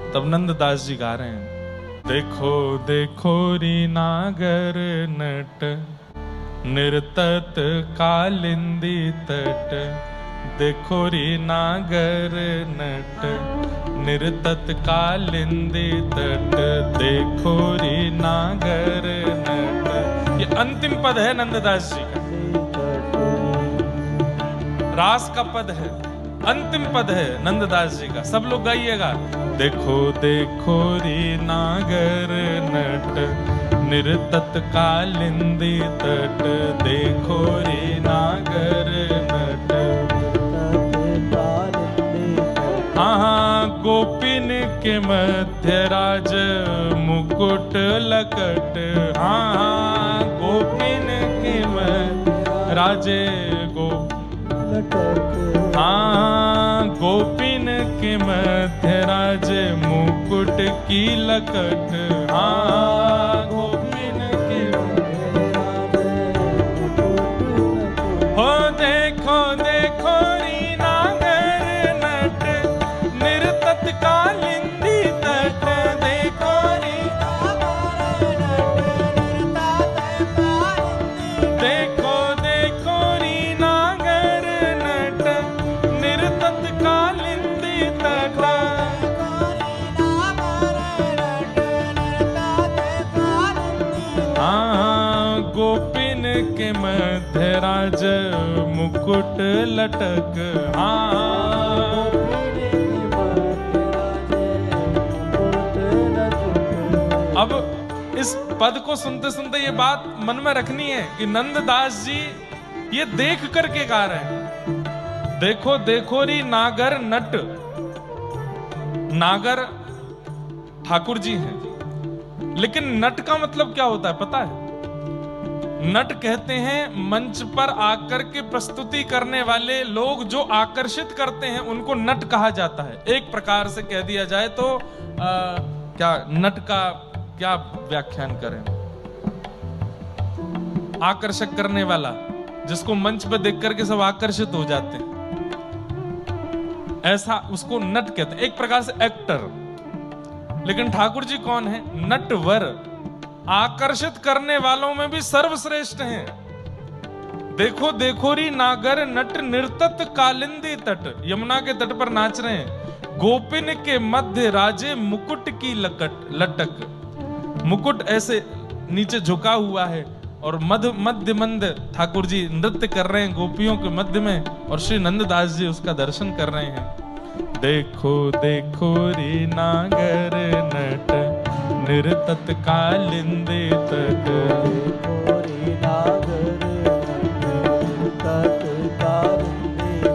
तब नंददास जी गा रहे हैं, देखो देखो री नागर नट निर्तत कालिंदी तट, देखो री नागर नट निर्तत कालिंदी तट, देखो री नागर नट। ये अंतिम पद है नंददास जी का, रास का पद है, अंतिम पद है नंददास जी का। सब लोग गाइएगा, देखो देखो री नागर नट निर्तत कालिंदी तट, देखो री नागर नट। हाँ गोपिन के मध्य राज मुकुट लकट, हाँ गोपिन के मध्य राजे हाँ गोपिन के मध्य राज मुकुट की लकट, हाँ गोपिन के हो देखो देखो री नागर नट निर्तत कालिंदी तट, देखो री देखो देखो री नागर नट निर्तत कालिंदी तट। हाँ गोपिन के मध्य राज मुकुट लटक, हाँ अब इस पद को सुनते सुनते ये बात मन में रखनी है कि नंददास जी ये देख करके गा रहे हैं, देखो देखो री नागर नट। नागर ठाकुर जी हैं, लेकिन नट का मतलब क्या होता है पता है? नट कहते हैं मंच पर आकर के प्रस्तुति करने वाले लोग जो आकर्षित करते हैं उनको नट कहा जाता है। एक प्रकार से कह दिया जाए तो क्या नट का क्या व्याख्यान करें? आकर्षक करने वाला, जिसको मंच पर देख करके सब आकर्षित हो जाते हैं, ऐसा उसको नट कहते हैं, एक प्रकार से एक्टर। लेकिन ठाकुर जी कौन है? नटवर, आकर्षित करने वालों में भी सर्वश्रेष्ठ हैं। देखो देखो री नागर नट निर्तत कालिंदी तट, यमुना के तट पर नाच रहे हैं। गोपिन के मध्य राजे मुकुट की लटक, मुकुट ऐसे नीचे झुका हुआ है और मध्य मंद ठाकुर जी नृत्य कर रहे हैं गोपियों के मध्य में, और श्री नंददास जी उसका दर्शन कर रहे हैं। देखो देखो री नागर नट निर्तत कालिंदी तट,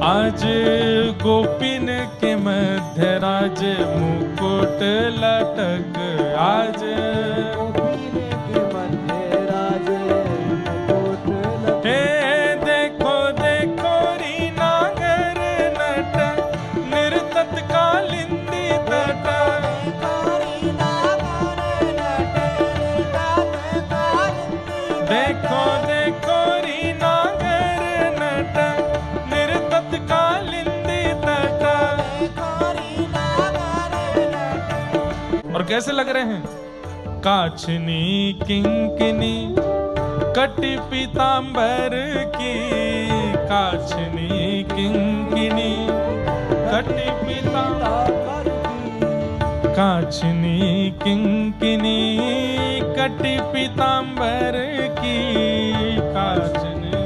आज गोपिन के मध्य राज मुकुट लटक, आज देखो देखो री नागर नट निर्तत कालिंदी तट, देखो देखो री नागर नट निर्तत कालिंदी तट। और कैसे लग रहे हैं? काछनी किंकिनी कटी पीतांबर की, काछनी किंकिनी कटी पीतांबर की, काछनी किंकिनी कटी पीतांबर की, काछनी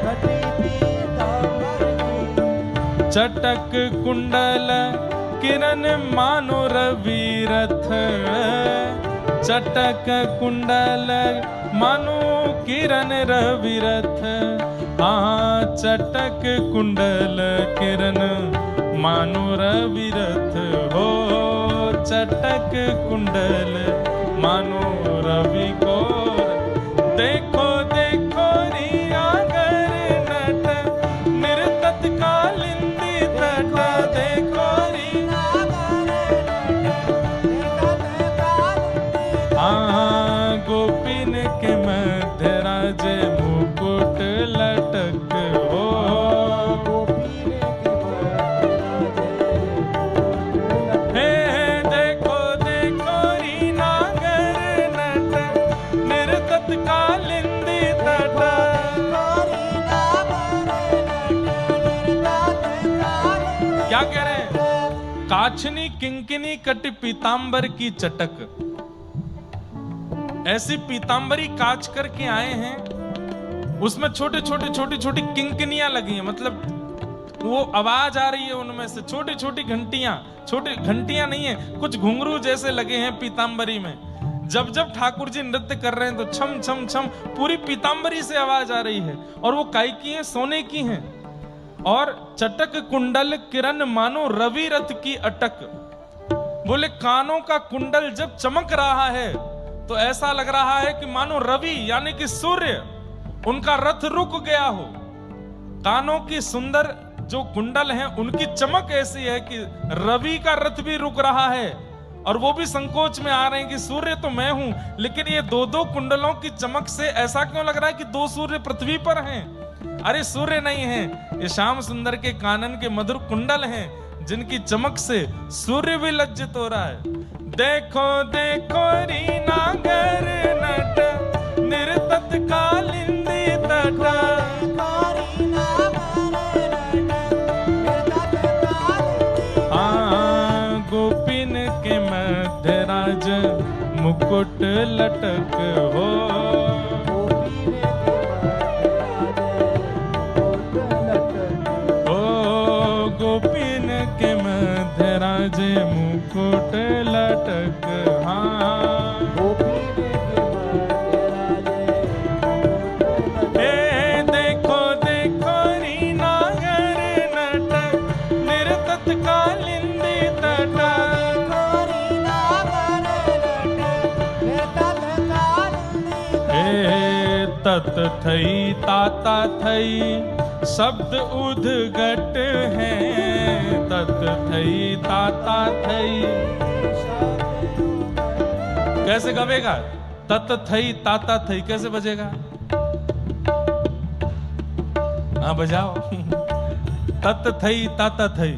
कटी पीतांबर की, चटक कुंडल किरण मानो रविरथ, चटक कुंडल मानो किरण रविरथ, हाँ चटक कुंडल किरण मानो रविरथ, हो चटक कुंडल मानो रवि को। देखो देखो री नागर नट निर्तत कालिंदी तट, देखो री हाँ गोपिन के मध्य राजे मुकुट लटक, हो गोपिन के मध्य राजे काछनी किंकिनी कट पीतांबर की चटक। ऐसी पीतांबरी काच करके आए हैं, उसमें छोटे छोटी किंकिनियां लगी हैं, मतलब वो आवाज आ रही है उनमें से, छोटी छोटी घंटियां नहीं है, कुछ घुंघरू जैसे लगे हैं पीतांबरी में। जब जब ठाकुर जी नृत्य कर रहे हैं तो छम छम छम पूरी पीतांबरी से आवाज आ रही है। और वो काय की है? सोने की है। और चटक कुंडल किरण मानो रवि रथ की अटक। बोले कानों का कुंडल जब चमक रहा है तो ऐसा लग रहा है कि मानो रवि यानी कि सूर्य उनका रथ रुक गया हो। कानों की सुंदर जो कुंडल हैं उनकी चमक ऐसी है कि रवि का रथ भी रुक रहा है। और वो भी संकोच में आ रहे हैं कि सूर्य तो मैं हूं, लेकिन ये दो कुंडलों की चमक से ऐसा क्यों लग रहा है कि दो सूर्य पृथ्वी पर हैं? अरे सूर्य नहीं है, ये श्याम सुंदर के कानन के मधुर कुंडल हैं, जिनकी चमक से सूर्य भी लज्जित हो रहा है। देखो देखो रीना गर नट निर्तत कालिंदी तट। गोपिन के मध्य राज मुकुट लटक हो। गोपिन के मध्य राज मुकुट लटक। देखो देखो रीना गर नट निर्तत कालिंदी तट। तत थई ताता थई शब्द उद्घट हैं। तत थई ताता थई कैसे गवेगा? तत थई ताता थई कैसे बजेगा? हाँ बजाओ। तत थई ताता थई,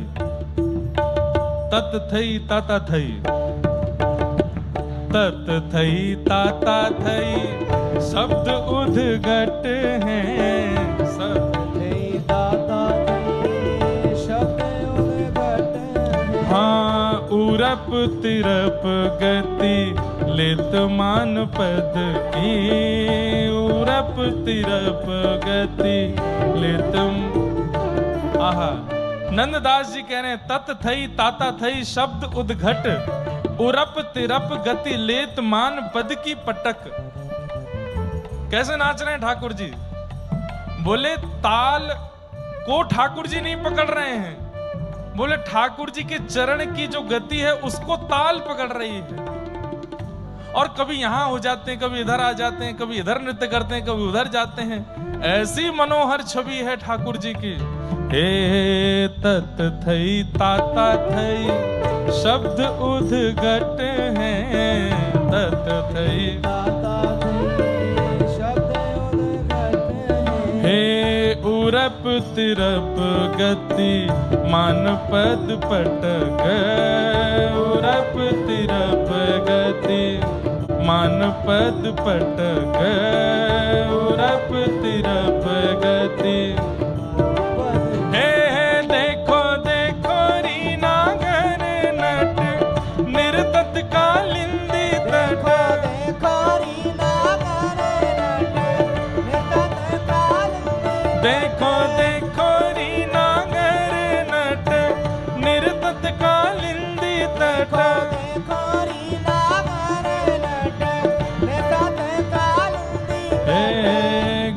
तत थई ताता थई, तत थई ताता थई शब्द उद्घट हैं। हाँ उरप तिरप गति लेत मान पद की। उरप तिरप गति लेत। आहा, नंददास जी कह रहे हैं तत थई ताता थई शब्द उद्घट उरप तिरप गति लेत मान पद की पटक। कैसे नाच रहे हैं ठाकुर जी? बोले ताल को ठाकुर जी नहीं पकड़ रहे हैं, बोले ठाकुर जी के चरण की जो गति है उसको ताल पकड़ रही है। और कभी यहां हो जाते हैं, कभी इधर आ जाते हैं, कभी इधर नृत्य करते हैं, कभी उधर जाते हैं। ऐसी मनोहर छवि है ठाकुर जी की। हे तत थई ताता थई शब्द उद्घट हैं। तत थई ताता थई शब्द उद्घट हैं। हे उरप तिरप गति मान पद पटक। उरप तिरप गति मान पद पटक। उरप तिरप गति। देखो देखो रीना गर नट निर्तत कालिंदी तट। देखो देखो रीना गर नट निर्तत कालिंदी तट।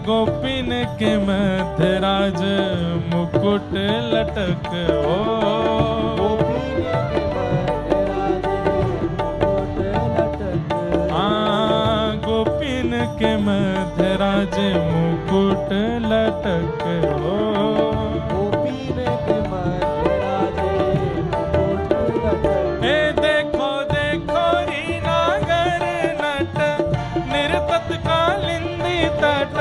गोपिन के मध्य राज मुकुट लटक हो। गोपिन के मध्य राज मुकुट लटक हो। देखो देखो रीना गर नट निर्तत कालिंदी तट।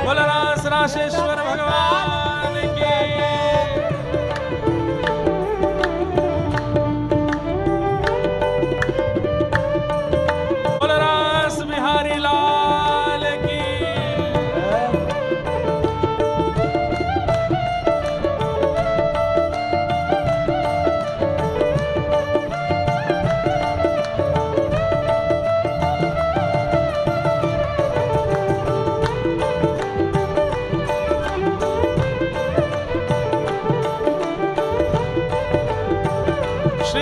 बोला रास राशेश्वर भगवान की। बोला रास बिहारी लाल की।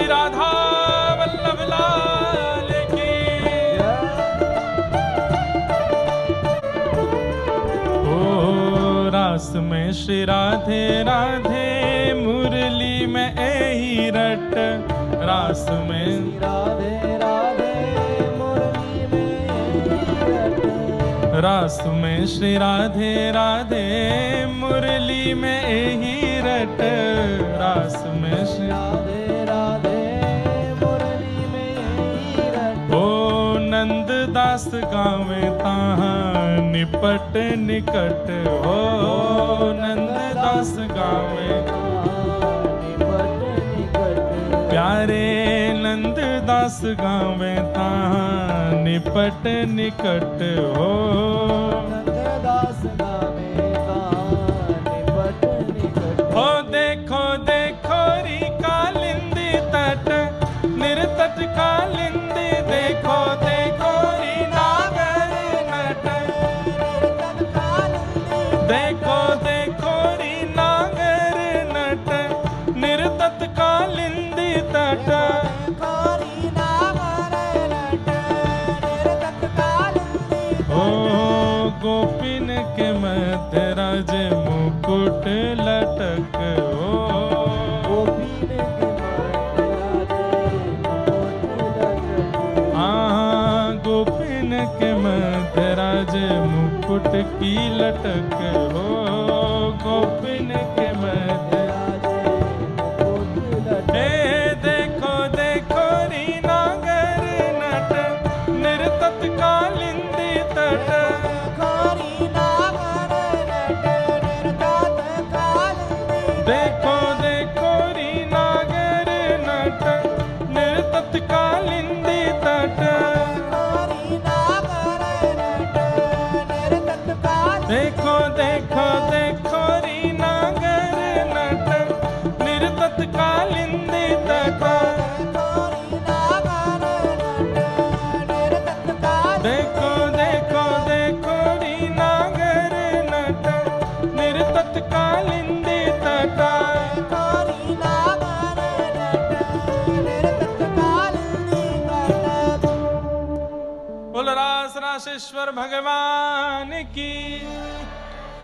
राधा वल्लभ लाल की। ओ रास में श्री राधे राधे मुरली में एही रट, रास में राधे राधे मुरली में रास में श्री राधे राधे मुरली में एही रट, रास में श्री राधे राधे मुरली में रट। ओ नंद दास गावे ताहाँ निपट निकट, हो नंद दास गावे निपट निकट। प्यारे नंद दास गावे ताहाँ निपट निकट, हो नंददास गावे निपट निकट। हो देखो देखो री कालिंदी तट, निरतट कालिंदी देखो देखो री नागर नट, देखो देखो री नागर नट, निरतट कालिंदी तट। ओ गोपिन के मध्य राज मुकुट लटक, ओ गोपीन के हाँ गोपिन के मध्य राज मुकुट की लटक, हो गोपिन के मध्य हे देखो देखो री नागर नट, निरतत कालिंदी तट। देखो देखो री नागर नट, निरतत कालिंदी तट। देखो देखो देखो री नागर नट, निरतत कालिंदी तट। देखो देखो देखो री नागर नट, निरतत कालिंदी तट। बोल रास रासेश्वर भगवान की।